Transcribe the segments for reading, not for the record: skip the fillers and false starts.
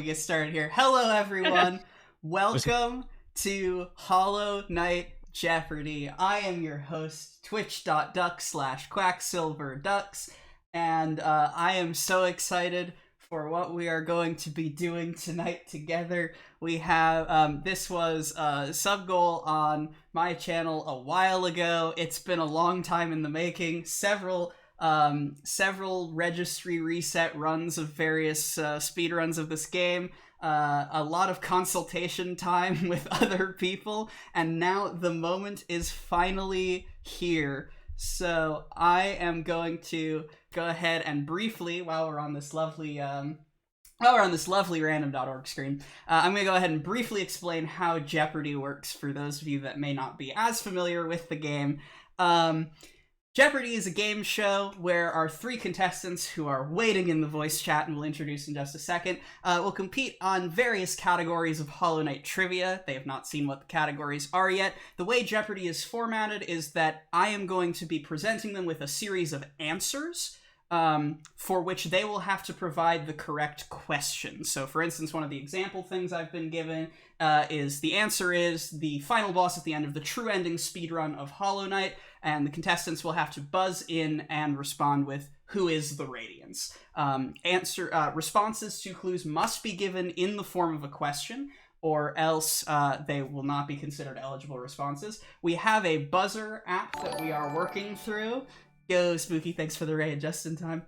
Get started here. Hello, everyone. Welcome to Hollow Knight Jeopardy. I am your host, twitch.duck/quacksilverducks, and I am so excited for what we are going to be doing tonight together. We have, this was a sub goal on my channel a while ago. It's been a long time in the making. Several registry reset runs of various speed runs of this game, a lot of consultation time with other people, and now the moment is finally here. So I am going to go ahead and briefly, while we're on this lovely random.org screen, I'm going to go ahead and briefly explain how Jeopardy works for those of you that may not be as familiar with the game. Jeopardy is a game show where our three contestants, who are waiting in the voice chat and we'll introduce in just a second, will compete on various categories of Hollow Knight trivia. They have not seen what the categories are yet. The way Jeopardy is formatted is that I am going to be presenting them with a series of answers, for which they will have to provide the correct question. So, for instance, one of the example things I've been given is the answer is the final boss at the end of the true ending speedrun of Hollow Knight, and the contestants will have to buzz in and respond with who is the Radiance. Responses to clues must be given in the form of a question, or else they will not be considered eligible responses. We have a buzzer app that we are working through. Yo, Spooky, thanks for the raid just in time.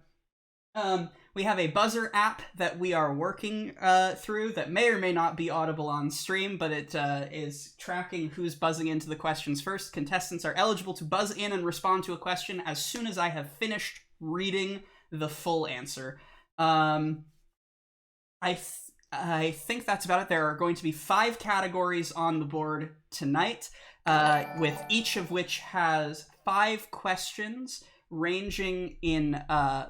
We have a buzzer app that we are working through that may or may not be audible on stream, but it is tracking who's buzzing into the questions first. Contestants are eligible to buzz in and respond to a question as soon as I have finished reading the full answer. I think that's about it. There are going to be 5 categories on the board tonight, with each of which has 5 questions ranging in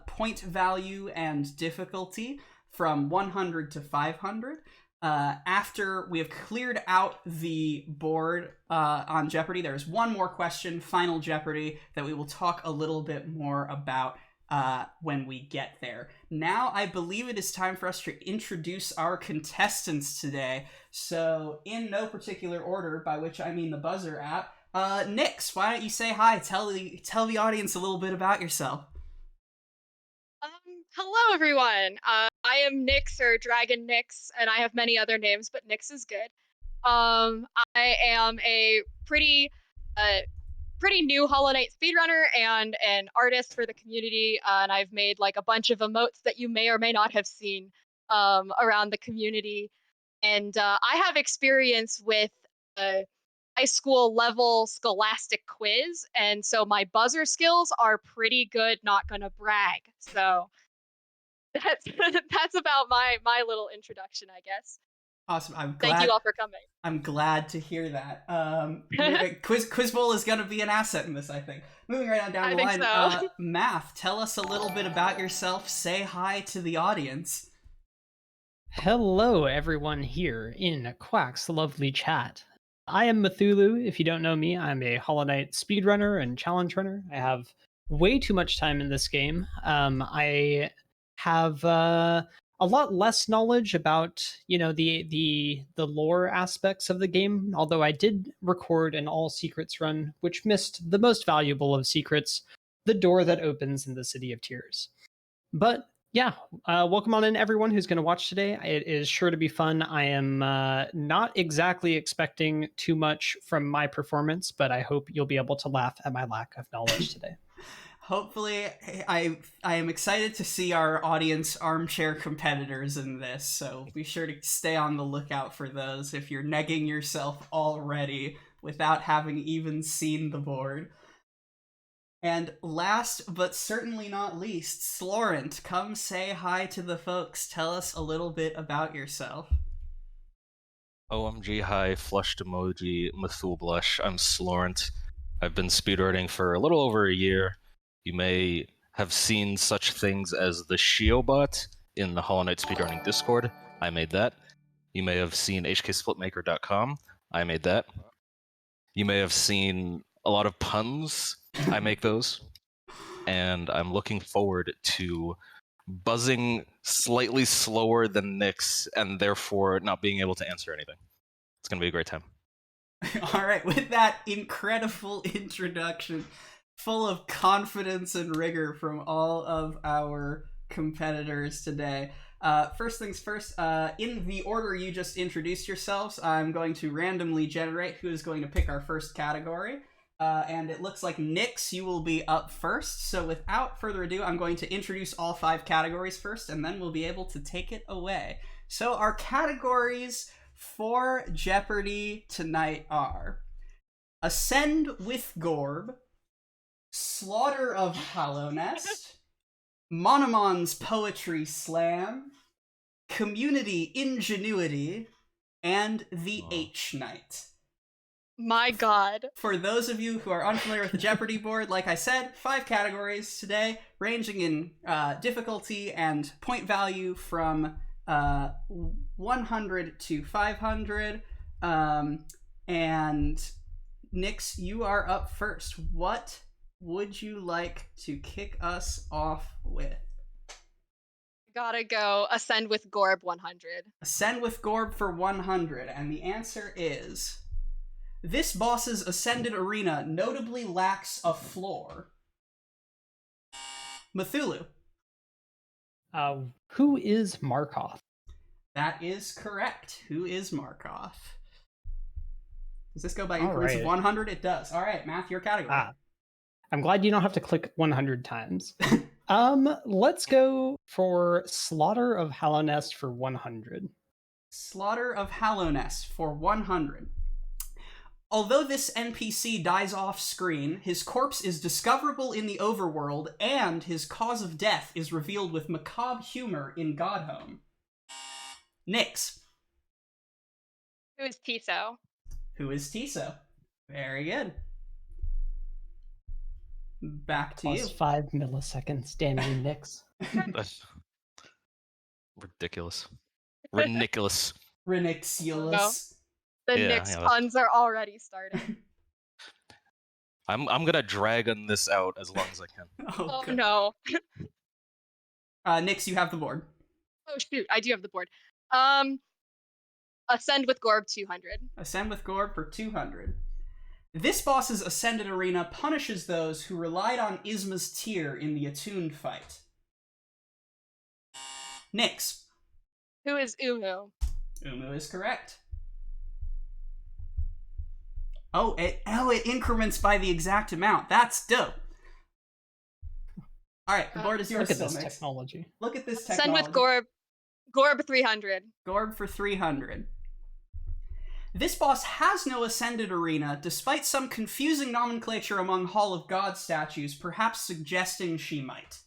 point value and difficulty from 100 to 500. After we have cleared out the board on Jeopardy, there's one more question, Final Jeopardy, that we will talk a little bit more about when we get there. Now, I believe it is time for us to introduce our contestants today. So, in no particular order, by which I mean the buzzer app, Nyx, why don't you say hi? Tell the audience a little bit about yourself. Hello everyone. I am Nyx, or Dragon Nyx, and I have many other names, but Nyx is good. I am a pretty new Hollow Knight speedrunner and an artist for the community, and I've made like a bunch of emotes that you may or may not have seen around the community. And I have experience with high school level scholastic quiz, and so my buzzer skills are pretty good, not gonna brag. So that's about my little introduction, I guess. Awesome. Thank you all for coming. I'm glad to hear that. Quiz Bowl is going to be an asset in this, I think. Moving right on down the line. So. Math, tell us a little bit about yourself. Say hi to the audience. Hello, everyone here in Quack's lovely chat. I am Mathulu. If you don't know me, I'm a Hollow Knight speedrunner and challenge runner. I have way too much time in this game. I have a lot less knowledge about, the lore aspects of the game, although I did record an all secrets run, which missed the most valuable of secrets, the door that opens in the City of Tears. But yeah, welcome on in, everyone who's going to watch today. It is sure to be fun. I am not exactly expecting too much from my performance, but I hope you'll be able to laugh at my lack of knowledge today. Hopefully, I am excited to see our audience armchair competitors in this, so be sure to stay on the lookout for those if you're negging yourself already without having even seen the board. And last but certainly not least, Slaurent, come say hi to the folks. Tell us a little bit about yourself. OMG, hi, flushed emoji, Mathul blush. I'm Slaurent. I've been speedrunning for a little over a year. You may have seen such things as the Shiobot in the Hollow Knight speedrunning Discord. I made that. You may have seen hksplitmaker.com. I made that. You may have seen a lot of puns. I make those. And I'm looking forward to buzzing slightly slower than Nyx, and therefore not being able to answer anything. It's going to be a great time. All right, with that incredible introduction, full of confidence and rigor from all of our competitors today. First things first, in the order you just introduced yourselves, I'm going to randomly generate who is going to pick our first category. And it looks like Nyx, you will be up first. So without further ado, I'm going to introduce all 5 categories first, and then we'll be able to take it away. So our categories for Jeopardy tonight are Ascend with Gorb, Slaughter of Hallownest, Monomon's Poetry Slam, Community Ingenuity, and the H-Knight. My god. For those of you who are unfamiliar with the Jeopardy board, like I said, 5 categories today, ranging in difficulty and point value from 100 to 500. And Nyx, you are up first. What would you like to kick us off with? Gotta go Ascend with Gorb 100. Ascend with Gorb for 100, and the answer is... This boss's ascended arena notably lacks a floor. Mathulu. Who is Markoth? That is correct. Who is Markoth? Does this go by All increments of right. 100? It does. All right, Math, your category. I'm glad you don't have to click 100 times. Let's go for Slaughter of Hallownest for 100. Slaughter of Hallownest for 100. Although this NPC dies off screen, his corpse is discoverable in the overworld, and his cause of death is revealed with macabre humor in Godhome. Nyx. Who is Tiso? Who is Tiso? Very good. Back to you. Plus 5 milliseconds. Damn you, Nyx. That's ridiculous. Ridiculous. Renixiolus. The Yeah, Nyx yeah. puns are already starting. I'm gonna dragon this out as long as I can. Oh God. no. Nyx, you have the board. Oh shoot, I do have the board. Ascend with Gorb 200. Ascend with Gorb for 200. This boss's ascended arena punishes those who relied on Isma's tear in the attuned fight. Nyx. Who is Umu? Umu is correct. Oh, it increments by the exact amount. That's dope. All right, the board is yours. Look at still, this Nyx. technology. Look at this Ascend technology. with Gorb 300. Gorb for 300. This boss has no ascended arena, despite some confusing nomenclature among Hall of God statues, perhaps suggesting she might.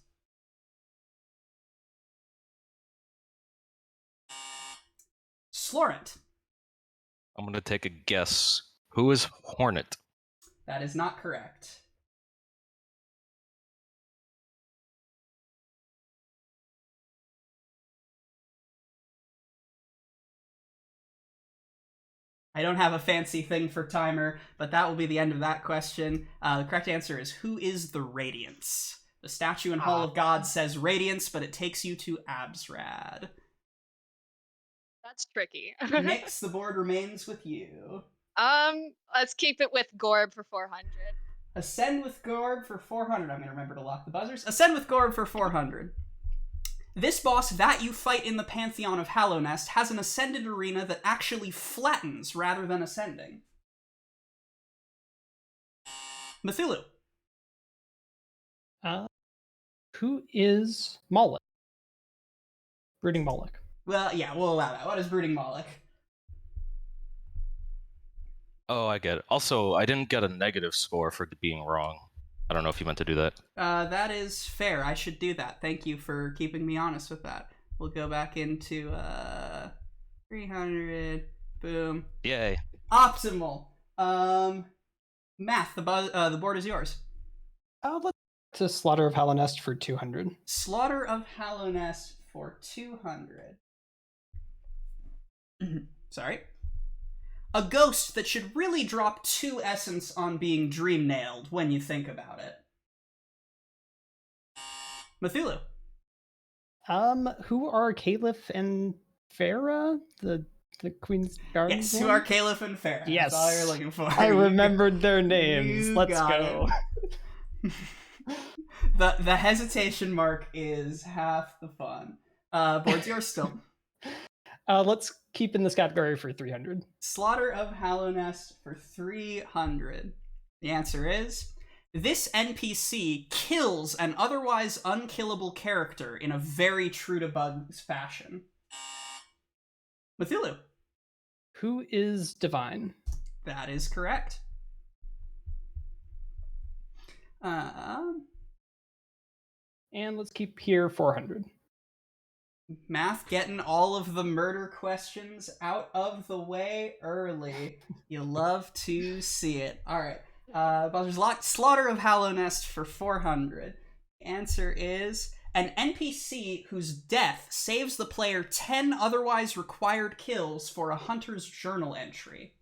Slaurent. I'm gonna take a guess. Who is Hornet? That is not correct. I don't have a fancy thing for timer, but that will be the end of that question. The correct answer is, who is the Radiance? The statue in Hall of God says Radiance, but it takes you to Absrad. That's tricky. Nyx, the board remains with you. Let's keep it with Gorb for 400. Ascend with Gorb for 400. I'm going to remember to lock the buzzers. Ascend with Gorb for 400. This boss that you fight in the Pantheon of Hallownest has an ascended arena that actually flattens rather than ascending. Mathulu. Who is Moloch? Brooding Moloch. Well, yeah, we'll allow that. What is Brooding Moloch? Oh, I get it. Also, I didn't get a negative score for being wrong. I don't know if you meant to do that. That is fair. I should do that. Thank you for keeping me honest with that. We'll go back into 300. Boom. Yay. Optimal. Math, the board is yours. Let's to Slaughter of Hallownest for 200. Slaughter of Hallownest for 200. Sorry. A ghost that should really drop 2 essence on being dream nailed when you think about it. Mathulu. Who are Caliph and Farah? The Queen's Guard? Yes, who are Caliph and Farah? Yes. That's all you're looking for. I remembered their names. You Let's got go. it. The hesitation mark is half the fun. Board's yours still. Let's keep in this category for 300. Slaughter of Hallownest for 300. The answer is, this NPC kills an otherwise unkillable character in a very true to Bugs fashion. Mathulu. Who is Divine? That is correct. And let's keep here 400. Math getting all of the murder questions out of the way early. You love to see it. All right. Buzzer's Lock. Slaughter of Hallownest for 400. The answer is, an NPC whose death saves the player 10 otherwise required kills for a hunter's journal entry.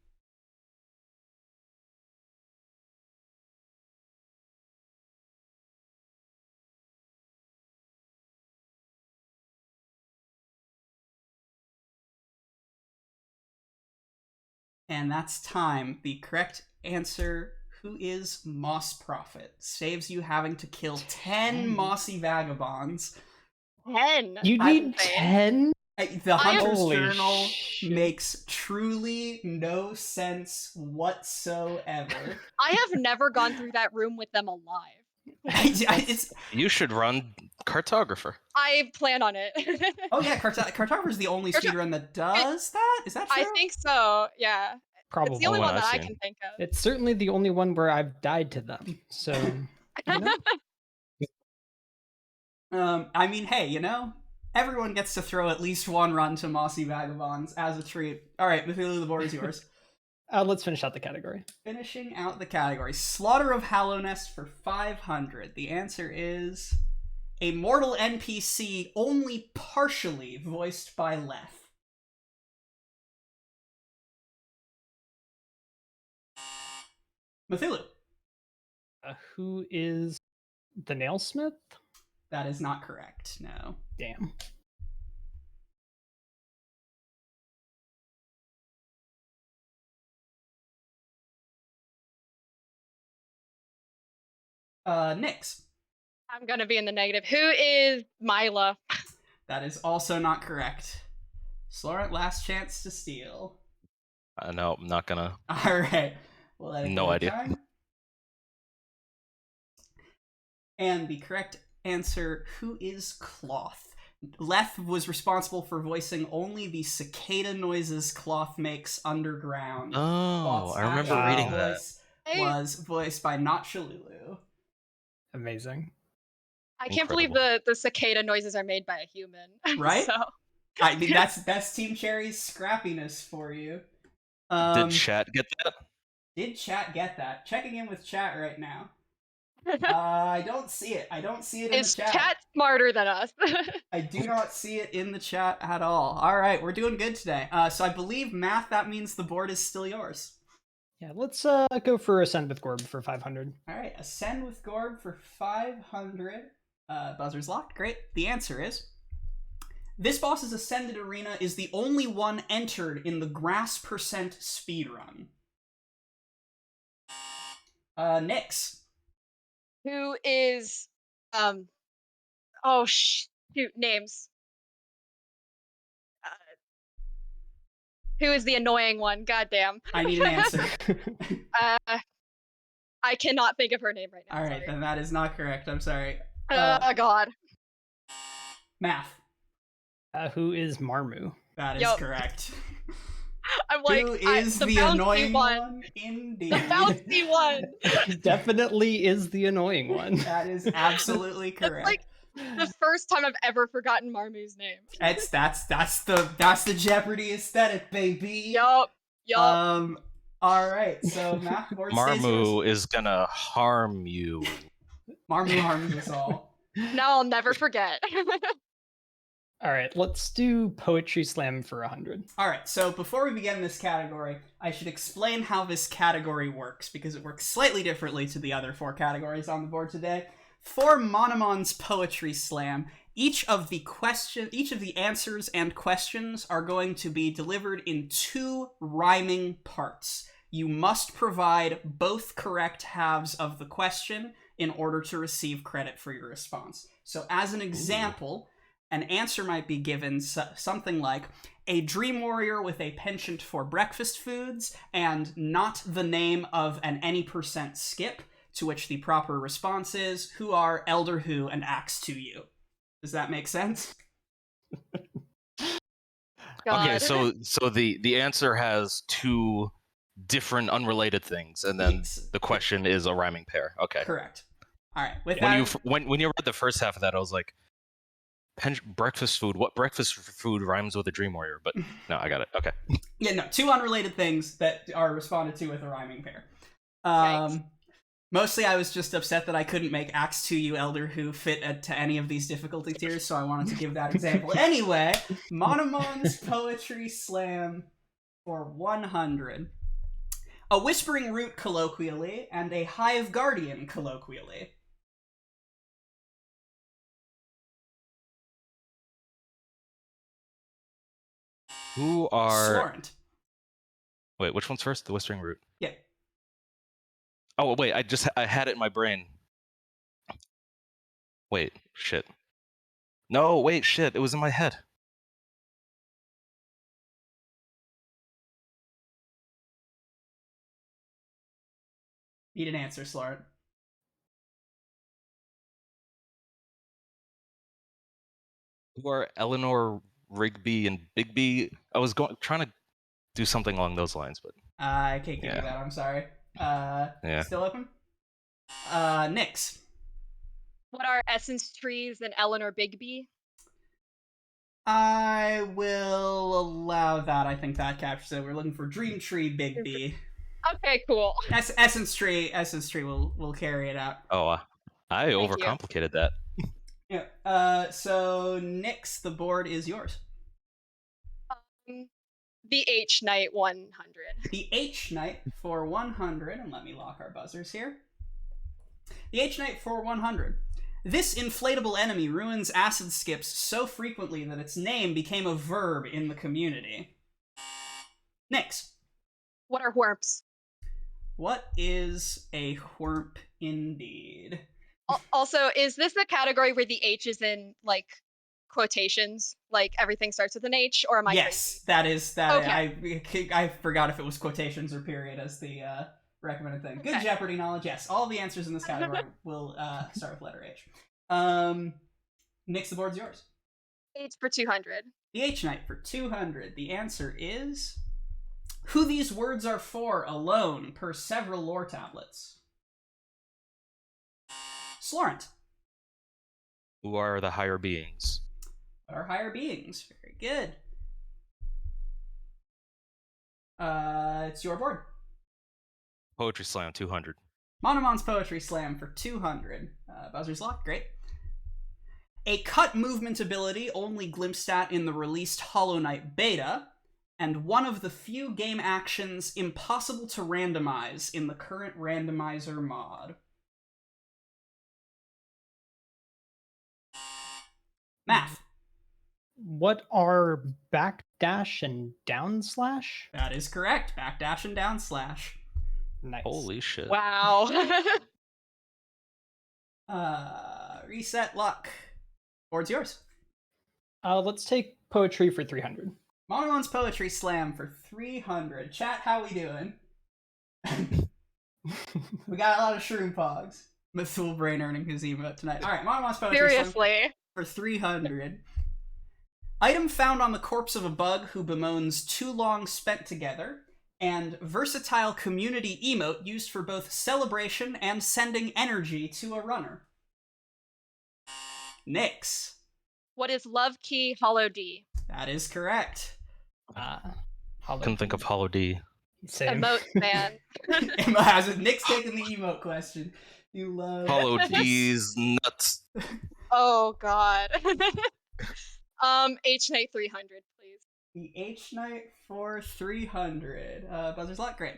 And that's time. The correct answer, who is Moss Prophet, saves you having to kill 10 mossy vagabonds. 10. You need 10? The Hunter's Holy Journal shit. makes truly no sense whatsoever. I have never gone through that room with them alive. It's, You should run Cartographer. I plan on it. oh yeah, Cartographer is the only speedrun that does that? Is that true? I think so, yeah. Probably. It's the only one one that I've I seen. can think of. It's certainly the only one where I've died to them. So, you know? I mean, hey, you know, everyone gets to throw at least one run to Mossy Vagabonds as a treat. All right, Mathulu, the board is yours. Let's finish out the category. Finishing out the category. Slaughter of Hallownest for 500. The answer is a mortal NPC only partially voiced by Leth. Mathulu. Who is the Nailsmith? That is not correct, no. Damn. Nyx. I'm gonna be in the negative. Who is Mila? That is also not correct. Slaurent, last chance to steal. No, I'm not gonna. All right. We'll let it No go idea. time. And the correct answer, who is Cloth? Leth was responsible for voicing only the cicada noises Cloth makes underground. Oh, Cloth's I remember actual reading that. voice was voiced by Not Shalulu. Amazing. I can't believe the cicada noises are made by a human. Right? So I mean, that's Team Cherry's scrappiness for you. Did chat get that? Did chat get that? Checking in with chat right now. I don't see it. I don't see it in is the chat. chat smarter than us? I do not see it in the chat at all. All right, we're doing good today. So I believe, Math, that means the board is still yours. Yeah, let's go for Ascend with Gorb for 500. All right, Ascend with Gorb for 500. Buzzer's locked. Great. The answer is, this boss's Ascended Arena is the only one entered in the Grass Percent speedrun. Nyx. Who is shoot, names. Who is the annoying one? Goddamn. I need an answer. I cannot think of her name right now. All right, sorry. then that is not correct. I'm sorry. Oh God. Math. Who is Marmu? That is Yup. correct. I'm like, Who is the bouncy annoying one? Indeed. The bouncy one. Definitely is the annoying one. That is absolutely correct. like the first time I've ever forgotten Marmu's name. That's the Jeopardy aesthetic, baby. Yup. All right. So Math board stays yours. Marmu is gonna harm you. Marmu harms us all. Now I'll never forget. All right, let's do Poetry Slam for 100. All right. So before we begin this category, I should explain how this category works because it works slightly differently to the other 4 categories on the board today. For Monomon's Poetry Slam, Each of the answers and questions are going to be delivered in 2 rhyming parts. You must provide both correct halves of the question in order to receive credit for your response. So as an example, an answer might be given something like, a dream warrior with a penchant for breakfast foods, and not the name of an any % skip, to which the proper response is, who are Elder Who and Axe to You. Does that make sense? God. Okay, so the answer has 2 different unrelated things, and then the question is a rhyming pair. Okay. Correct. All right. With When that, when you read the first half of that, I was like, breakfast food. What breakfast food rhymes with a dream warrior? But no, I got it. Okay. yeah, no, 2 unrelated things that are responded to with a rhyming pair. Yikes. Mostly I was just upset that I couldn't make Axe to You Elder Who fit to any of these difficulty tiers, so I wanted to give that example. Anyway, Monomon's Poetry Slam for 100. A Whispering Root colloquially, and a Hive Guardian colloquially. Who are... Slaurent. Wait, which one's first? The Whispering Root. Yeah. Oh, wait, I had it in my brain. Wait, shit. No, wait, shit, it was in my head. Need an answer, Slaurent. Who are Eleanor, Rigby, and Bigby? I was trying to do something along those lines, but... I can't give you that, I'm sorry. Yeah. Still open? Nyx. What are Essence Trees and Eleanor Bigby? I will allow that. I think that captures it. We're looking for Dream Tree Bigby. Okay, cool. Essence Tree will carry it out. Oh, I you. overcomplicated that. Yeah. So Nyx, the board is yours. The H Knight 100. The H Knight for 100, and let me lock our buzzers here. The H Knight for 100. This inflatable enemy ruins acid skips so frequently that its name became a verb in the community. Nyx. What are whorps? What is a whorp indeed? Also, is this the category where the H is in, like, quotations? Like, everything starts with an H, or am I Yes, crazy? that is that. Okay. I forgot if it was quotations or period as the recommended thing. Good Okay. Jeopardy knowledge. Yes, all the answers in this category will start with letter H. Nyx, the board's yours. H for 200. The H Knight for 200. The answer is who these words are for alone per several lore tablets. Slaurent. Who are the higher beings? What are higher beings? Very good. It's your board. Poetry Slam 200. Monomon's Poetry Slam for 200. Buzzer's locked. Great. A cut movement ability only glimpsed at in the released Hollow Knight beta, and one of the few game actions impossible to randomize in the current randomizer mod. Math. What are backdash and downslash? That is correct. Backdash and downslash. Nice. Holy shit. Wow. Reset luck. Board's yours. Let's take poetry for 300. Monomon's Poetry Slam for 300. Chat, how we doing? We got a lot of shroom pogs. Mathul brain earning his emote tonight. Alright, Monomon's Poetry Slam Seriously. for 300. Item found on the corpse of a bug who bemoans too long spent together, and versatile community emote used for both celebration and sending energy to a runner. Nyx. What is Love Key Hollow D? That is correct. Couldn't think of Hollow D. Same. Emote man. Has Nyx taken the emote question? You love Hollow D's nuts. Oh god. H Knight 300, please. The H Knight for 300. Buzzer's luck, great.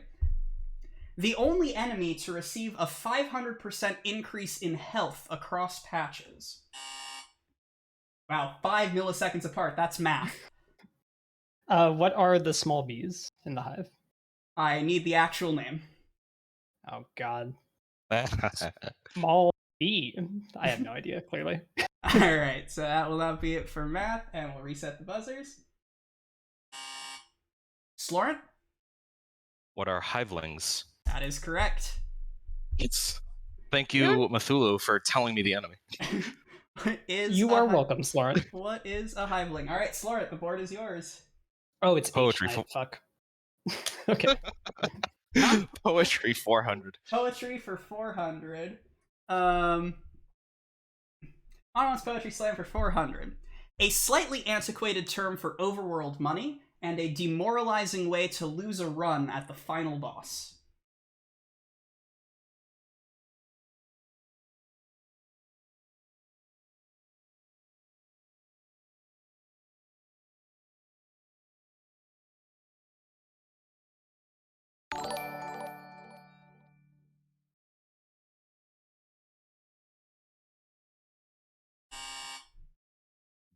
The only enemy to receive a 500% increase in health across patches. Wow, 5 milliseconds apart. That's math. What are the small bees in the hive? I need the actual name. Oh God, small bee. I have no idea. Clearly. Alright, so that will not be it for math, and we'll reset the buzzers. Slaurent? What are hivelings? That is correct. Thank you, Mathulu, for telling me the enemy. What is You are welcome, Slaurent. What is a hiveling? Alright, Slaurent, the board is yours. Oh, it's Poetry. Fuck. Okay. Poetry 400. Poetry for 400. On Poetry Slam for 400. A slightly antiquated term for overworld money, and a demoralizing way to lose a run at the final boss.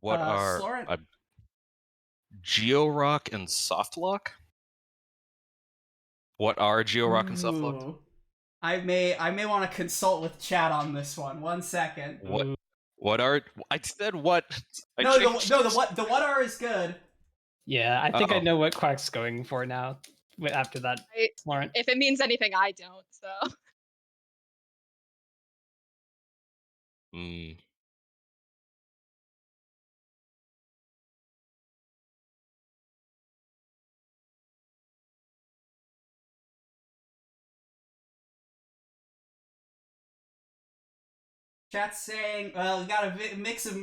What are Slaurent? Georock and Softlock? What are Georock and Softlock? Ooh. I may want to consult with chat on this one. 1 second. What are I said what? The what are is good. Yeah, I think I know what Quack's going for now. After that, Slaurent. If it means anything, I don't. So. Chat's saying, well, we got a mix of.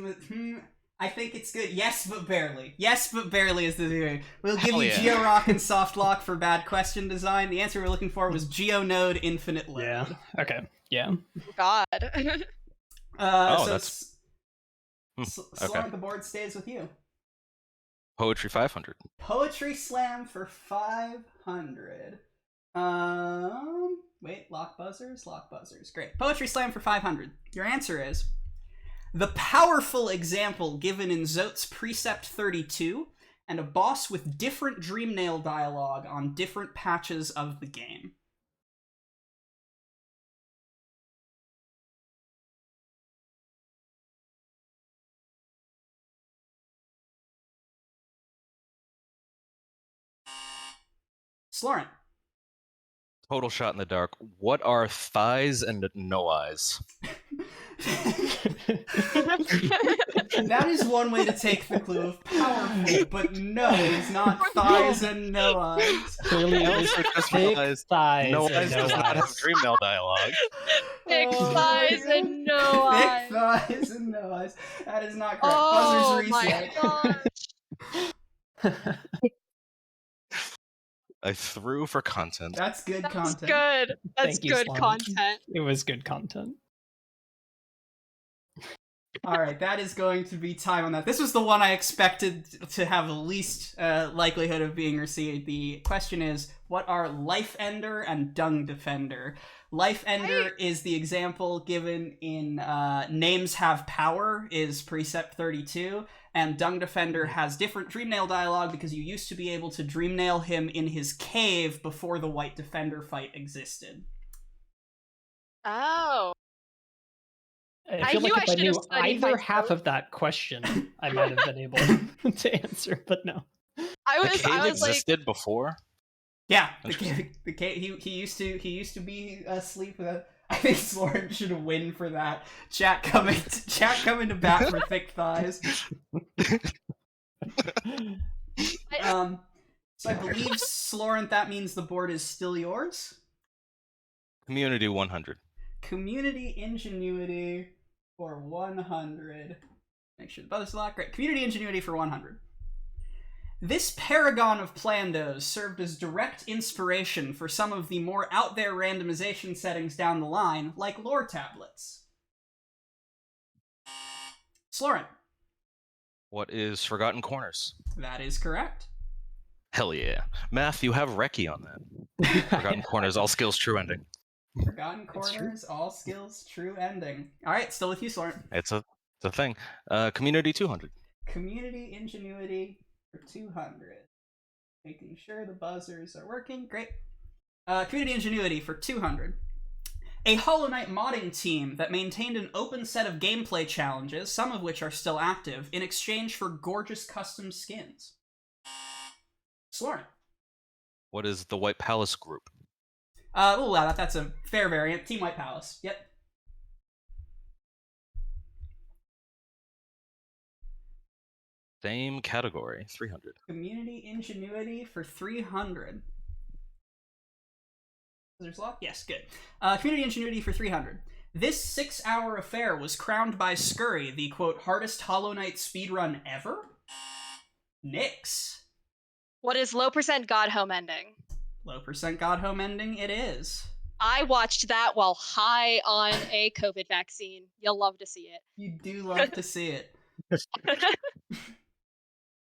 I think it's good. Yes, but barely. Yes, but barely is the theory. We'll give you Georock and Softlock for bad question design. The answer we're looking for was Geonode Infinite Load. Yeah. Okay. Yeah. God. Slaurent, okay. the board stays with you. Poetry 500. Poetry Slam for 500. Wait, lock buzzers. Great. Poetry Slam for 500. Your answer is the powerful example given in Zote's Precept 32 and a boss with different Dreamnail dialogue on different patches of the game. Slaurent. Total shot in the dark. What are thighs and no eyes? That is one way to take the clue of powerful, but no, it's not thighs and no eyes. Clearly, Those are just thick thighs. thighs. No and eyes no does not have eyes. Dreamnail dialogue. Thick thighs and no eyes. Thick thighs and no eyes. That is not correct. Oh Buzzers reset. my gosh. I threw for content. That's good That's content. good. That's Thank you, good Slaurent. content. It was good content. Alright, that is going to be time on that. This was the one I expected to have the least likelihood of being received. The question is, what are Life Ender and Dung Defender? Life Ender is the example given in Names Have Power, is Precept 32, and Dung Defender has different Dreamnail dialogue because you used to be able to Dreamnail him in his cave before the White Defender fight existed. Oh. I feel knew like if I I should have knew studied either my half code. of that question, I might have been able to answer, but no. I The was cave like, existed before? Yeah, he used to be asleep with a. I think Slaurent should win for that. Chat coming to bat for thick thighs. So I believe Slaurent, that means the board is still yours. Community 100. Community Ingenuity for 100. Make sure the buzz lock. Great. Community Ingenuity for 100. This paragon of Plandos served as direct inspiration for some of the more out there randomization settings down the line, like lore tablets. Slaurent. What is Forgotten Corners? That is correct. Hell yeah. Math, you have Reki on that. Forgotten Corners, all skills, true ending. Forgotten Corners, all skills, true ending. Alright, still with you, Slaurent. It's a It's a thing. Community 200. Community ingenuity for 200. Making sure the buzzers are working. Great. Community ingenuity for 200. A Hollow Knight modding team that maintained an open set of gameplay challenges, some of which are still active, in exchange for gorgeous custom skins. Slaurent. What is the White Palace group? Oh, wow, that's a fair variant. Team White Palace. Yep. Same category, 300. Community ingenuity for 300. There's luck? Yes, good. Community ingenuity for 300. This 6-hour affair was crowned by Scurry the, quote, hardest Hollow Knight speedrun ever? Nyx. What is low percent God home ending? Low percent God home ending it is. I watched that while high on a COVID vaccine. You'll love to see it. You do love to see it.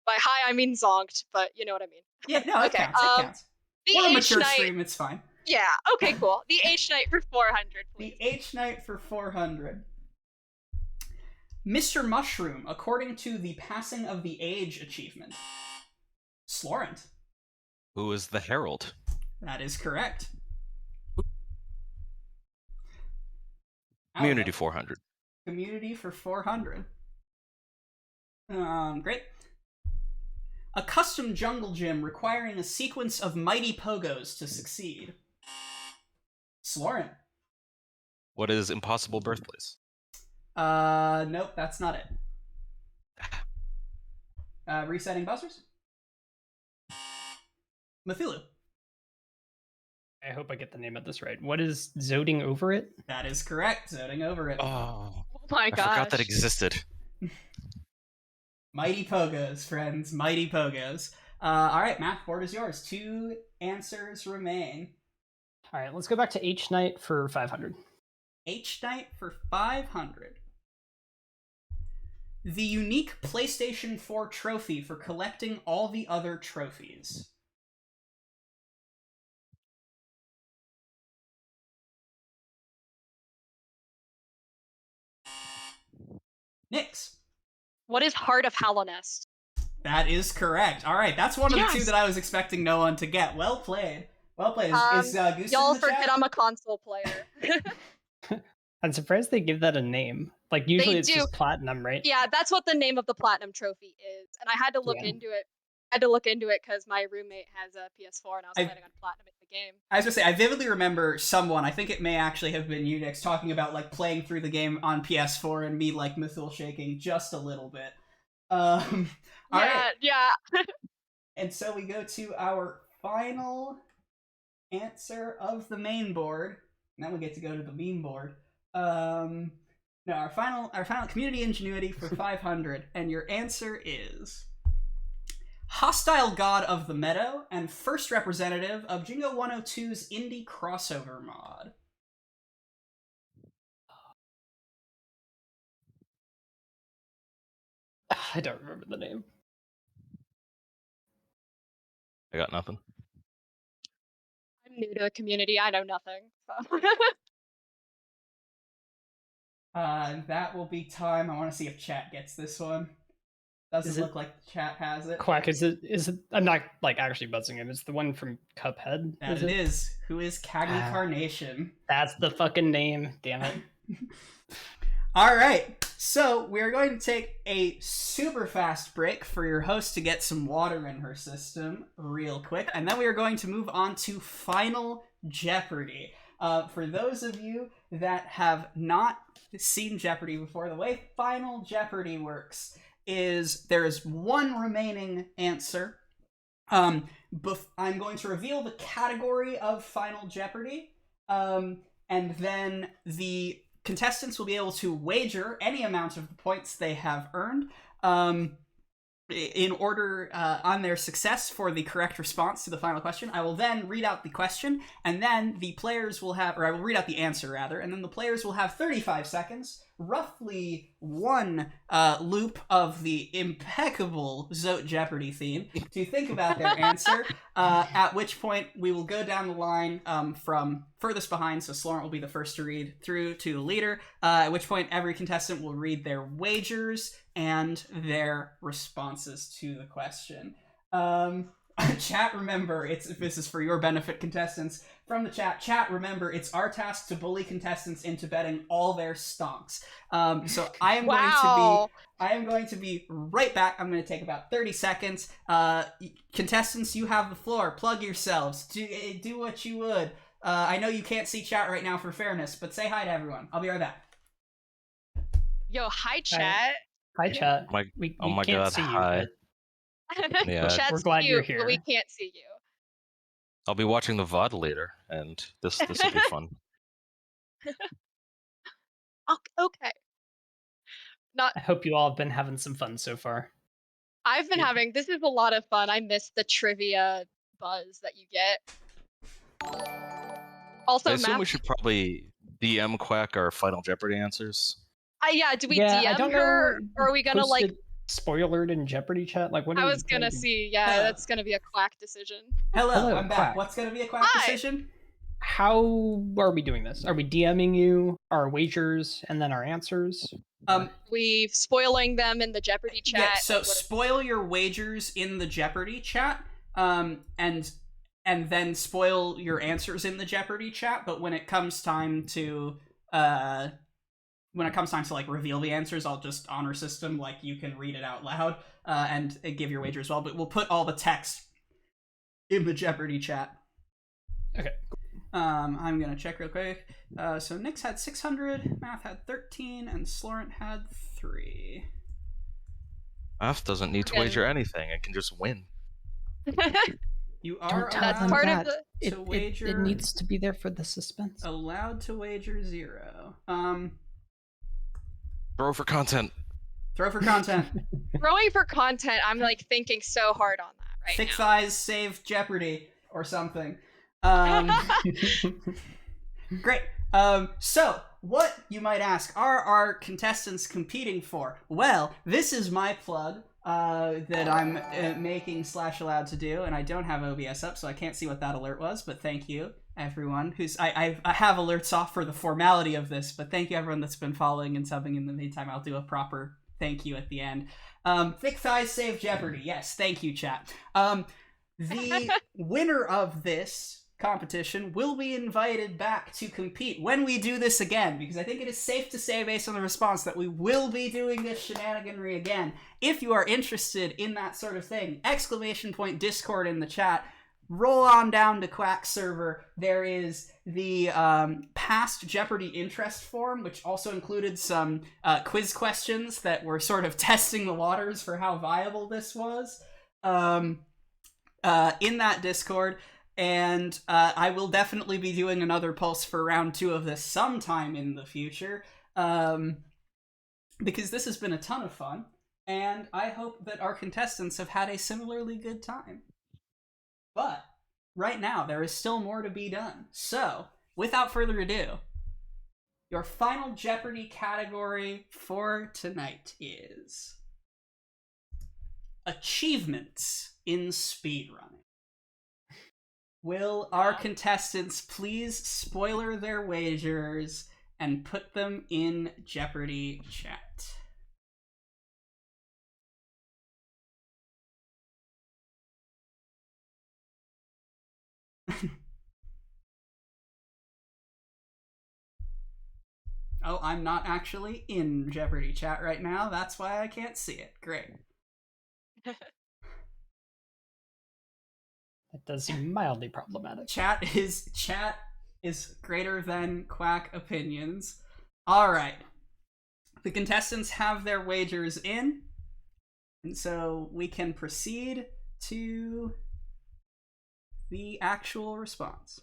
By high, I mean zonked, but you know what I mean. Yeah, no, it Okay, counts. It counts. The Or a H mature Knight. stream, it's fine. Yeah, okay, cool. The H Knight for 400, The please. H Knight for 400. Mr. Mushroom, according to the Passing of the Age achievement. Slaurent. Who is the Herald? That is correct. Community 400. Community for 400. Great. A custom jungle gym requiring a sequence of mighty pogos to succeed. Slaurent. What is Impossible Birthplace? Nope, that's not it. Resetting buzzers. Mathulu. I hope I get the name of this right. What is Zoding over it? That is correct. Zoning over it. Oh, Oh my I gosh. forgot that existed. Mighty pogos, friends. Mighty pogos. Alright, math board is yours. 2 answers remain. All right, let's go back to H Knight for 500. H Knight for 500. The unique PlayStation 4 trophy for collecting all the other trophies. Nyx. What is Heart of Hallownest? That is correct. Alright, that's one of the two Yes. that I was expecting no one to get. Well played. Well played. Is Goose Y'all in the forget chat? I'm a console player. I'm surprised they give that a name. Like usually it's do. just platinum, right? Yeah, that's what the name of the platinum trophy is. And I had to look Yeah. into it. I had to look into it because my roommate has a PS4 and I was planning on platinum in the game. I was gonna say, I vividly remember someone, I think it may actually have been Unix, talking about like playing through the game on PS4 and me like Mythil shaking just a little bit. Alright. Yeah. And so we go to our final answer of the main board. Now we get to go to the meme board. No, our final community ingenuity for 500, and your answer is Hostile God of the Meadow and first representative of Jingo 102's indie crossover mod. I don't remember the name. I got nothing. I'm new to the community. I know nothing. So. That will be time. I want to see if chat gets this one. Doesn't look like the chat has it. Quack, is it? I'm not like actually buzzing him. It's the one from Cuphead. That it is. Who is Kagi Carnation? That's the fucking name. Damn it. All right. So we're going to take a super fast break for your host to get some water in her system real quick. And then we are going to move on to Final Jeopardy. For those of you that have not seen Jeopardy before, the way Final Jeopardy works is there is one remaining answer. I'm going to reveal the category of Final Jeopardy, and then the contestants will be able to wager any amount of the points they have earned in order on their success for the correct response to the final question. I will then read out the question, and then the players will have, or I will read out the answer rather, and then the players will have 35 seconds, roughly one loop of the impeccable Zote Jeopardy theme to think about their answer, at which point we will go down the line from furthest behind, so Slaurent will be the first to read through to the leader, at which point every contestant will read their wagers and their responses to the question. Chat, remember, this is for your benefit, contestants. From the chat, remember, it's our task to bully contestants into betting all their stonks. So I am going to be right back. I'm going to take about 30 seconds. Contestants, you have the floor. Plug yourselves. Do what you would. I know you can't see chat right now for fairness, but say hi to everyone. I'll be right back. Yo, hi, chat. Hi, chat. We can't God, see you, hi. but Yeah. Chat's we're glad cute, you're here. but we can't see you. I'll be watching the VOD later, and this will be fun. Okay. I hope you all have been having some fun so far. I've been having, this is a lot of fun. I miss the trivia buzz that you get. Also, I assume we should probably DM Quack our Final Jeopardy answers. Yeah, do we I DM don't her, know, or are we gonna like? Spoilered in Jeopardy chat? Like, what? I was gonna see. Yeah, Hello. That's gonna be a Quack decision. Hello, I'm back. Quack. What's going to be a Quack decision? How are we doing this? Are we DMing you our wagers and then our answers? We spoiling them in the Jeopardy chat. Yeah, so spoil your wagers in the Jeopardy chat, and then spoil your answers in the Jeopardy chat. But when it comes time to like reveal the answers, I'll just honor system, like you can read it out loud and give your wager as well. But we'll put all the text in the Jeopardy chat. Okay. I'm gonna check real quick. So Nyx had 600, Math had 13, and Slaurent had 3. Math doesn't need to wager anything; it can just win. You are That's part of the. to wager. It needs to be there for the suspense. Allowed to wager 0. Throw for content. Throw for content. Throwing for content. I'm like thinking so hard on that right Six now. Eyes save Jeopardy or something. Great. So, what, you might ask, are our contestants competing for? Well, this is my plug that I'm making / allowed to do, and I don't have OBS up, so I can't see what that alert was, but thank you, everyone, I have alerts off for the formality of this, but thank you, everyone that's been following and subbing in the meantime. I'll do a proper thank you at the end. Thick Thighs save Jeopardy. Yes, thank you, chat. The winner of this competition will be invited back to compete when we do this again, because I think it is safe to say, based on the response, that we will be doing this shenaniganry again. If you are interested in that sort of thing, ! Discord in the chat, roll on down to Quack server. There is the past Jeopardy interest form, which also included some quiz questions that were sort of testing the waters for how viable this was, in that Discord. And I will definitely be doing another pulse for round 2 of this sometime in the future, because this has been a ton of fun, and I hope that our contestants have had a similarly good time. But right now, there is still more to be done. So, without further ado, your final Jeopardy category for tonight is achievements in speedrunning. Will our contestants please spoiler their wagers and put them in Jeopardy chat? Oh, I'm not actually in Jeopardy chat right now. That's why I can't see it. Great. That does seem mildly problematic. Chat is greater than Quack opinions. All right. The contestants have their wagers in, and so we can proceed to the actual response.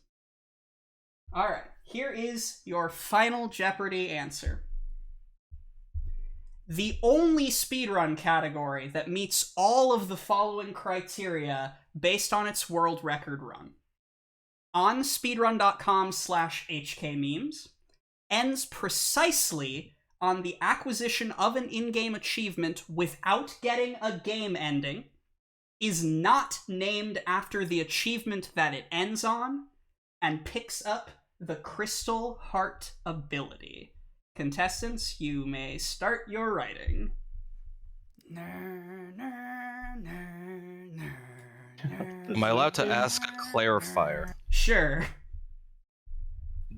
All right. Here is your final Jeopardy answer. The only speedrun category that meets all of the following criteria based on its world record run: on speedrun.com/hkmemes, ends precisely on the acquisition of an in-game achievement without getting a game ending is not named after the achievement that it ends on and picks up the Crystal Heart ability. Contestants, you may start your writing. Am I allowed to ask a clarifier? Sure.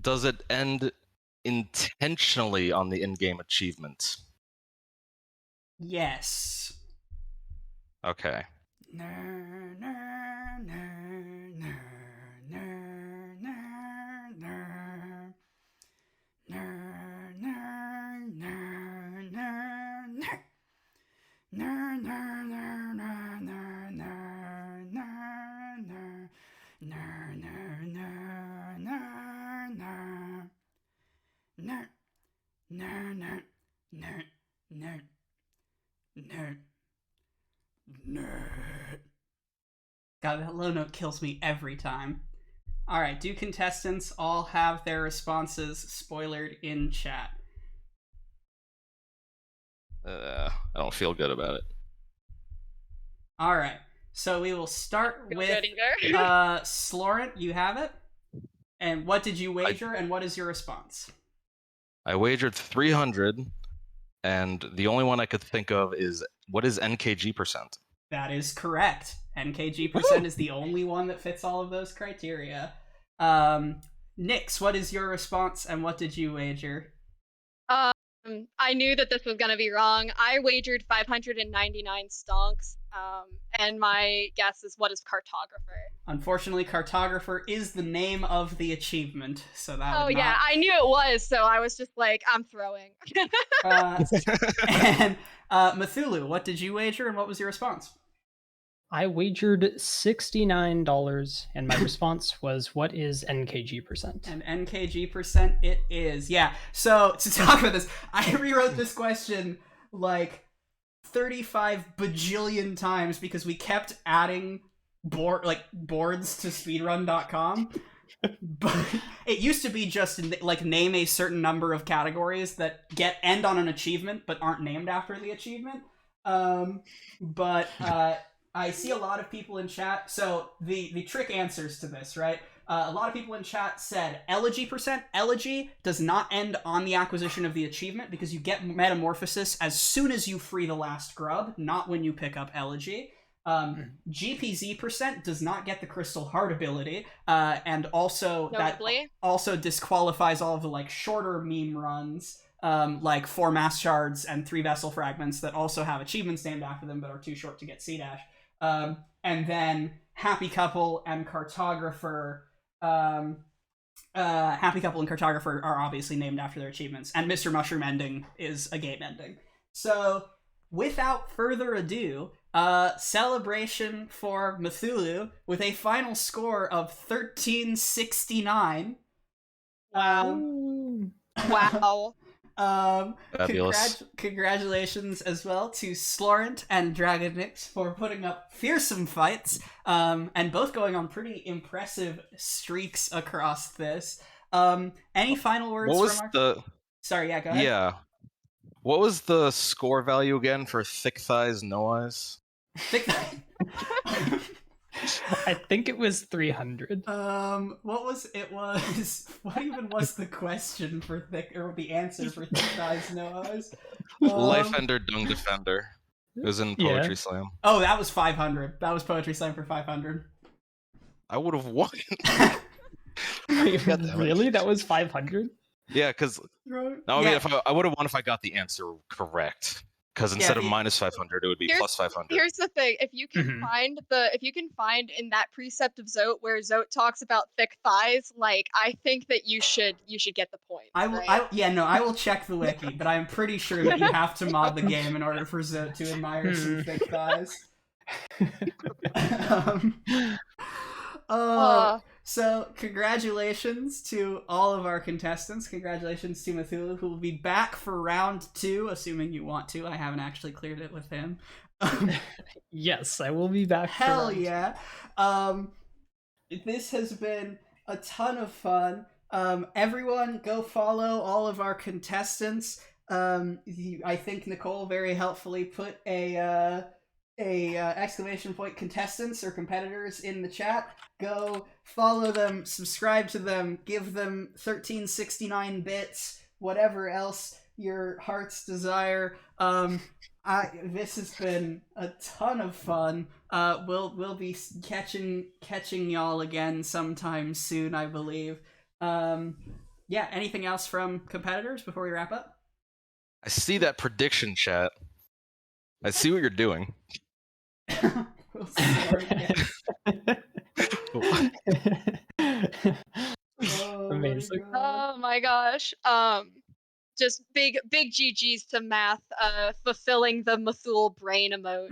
Does it end intentionally on the in-game achievement? Yes. Okay. God, that low note kills me every time. Alright, do contestants all have their responses spoilered in chat? I don't feel good about it. Alright, so we will start Feel with good either. Slaurent, you have it? And what did you wager, and what is your response? I wagered 300, and the only one I could think of is, what is NKG percent? That is correct. NKG percent is the only one that fits all of those criteria. Nyx, what is your response, and what did you wager? I knew that this was gonna be wrong. I wagered 599 stonks, and my guess is, what is cartographer? Unfortunately, cartographer is the name of the achievement, so that would Yeah, not... I knew it was, so I was just like, I'm throwing. And Mathulu, what did you wager, and what was your response? I wagered $69, and my response was, what is NKG percent? And NKG percent it is. Yeah, so to talk about this, I rewrote this question like 35 bajillion times because we kept adding boards to speedrun.com. But it used to be just like name a certain number of categories that end on an achievement but aren't named after the achievement. But I see a lot of people in chat. So the trick answers to this, right? A lot of people in chat said elegy percent. Elegy does not end on the acquisition of the achievement because you get metamorphosis as soon as you free the last grub, not when you pick up elegy. GPZ percent does not get the Crystal Heart ability, and also Notably. that also disqualifies all of the like shorter meme runs, like 4 mass shards and 3 vessel fragments that also have achievements named after them but are too short to get C dash. And then Happy Couple and Cartographer. Happy Couple and Cartographer are obviously named after their achievements, and Mr. Mushroom ending is a game ending. So, without further ado, celebration for Mathulu with a final score of 1369. Wow. Fabulous. Congratulations as well to Slaurent and Dragonix for putting up fearsome fights, and both going on pretty impressive streaks across this. Any final words from our... Sorry, yeah, go ahead. Yeah. What was the score value again for Thick Thighs, No Eyes? Thick Thighs. I think it was 300. What even was the question for the answer for Thick Thighs, No Eyes? Life Ender, Dung Defender. It was in Poetry Slam. Oh, that was 500. That was Poetry Slam for 500. I would have won. Really? That was 500? Yeah, because I mean, I would have won if I got the answer correct. Because instead of minus 500, it would be plus 500. Here's the thing: if you can find in that precept of Zote where Zote talks about thick thighs, like, I think that you should get the point. I will. Right? I will check the wiki, but I'm pretty sure that you have to mod the game in order for Zote to admire some thick thighs. So, congratulations to all of our contestants. Congratulations to Mathulu, who will be back for round 2, assuming you want to. I haven't actually cleared it with him. Yes, I will be back. Hell yeah. This has been a ton of fun. Everyone go follow all of our contestants I think Nicole very helpfully put a exclamation point contestants or competitors in the chat. Go follow them, subscribe to them, give them 1369 bits, whatever else your heart's desire. This has been a ton of fun. We'll be catching y'all again sometime soon, I believe. Yeah, anything else from competitors before we wrap up? I see that prediction chat. I see what you're doing. We'll start again. Oh Amazing. my God. Oh my gosh. Just big GGs to Math, fulfilling the Mathul brain emote.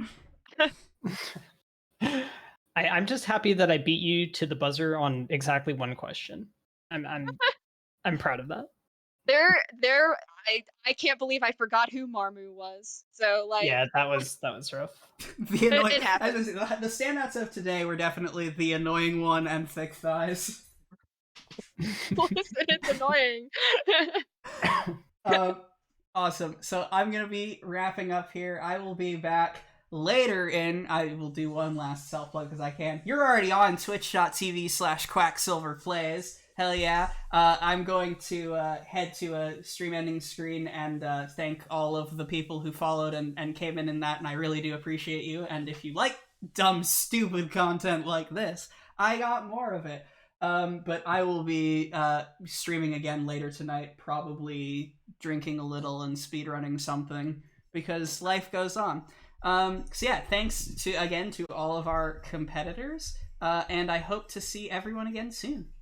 I'm just happy that I beat you to the buzzer on exactly one question. I'm proud of that. I can't believe I forgot who Marmu was. So like, Yeah, that was rough. The annoying, it happens. the standouts of today were definitely the annoying one and thick thighs. Listen, it's annoying. Awesome. So I'm gonna be wrapping up here. I will be back later I will do one last self plug because I can. You're already on twitch.tv/quacksilverplays. Hell yeah. I'm going to head to a stream ending screen and thank all of the people who followed and came in that, and I really do appreciate you. And if you like dumb, stupid content like this, I got more of it. But I will be streaming again later tonight, probably drinking a little and speedrunning something, because life goes on. So yeah, thanks to all of our competitors, and I hope to see everyone again soon.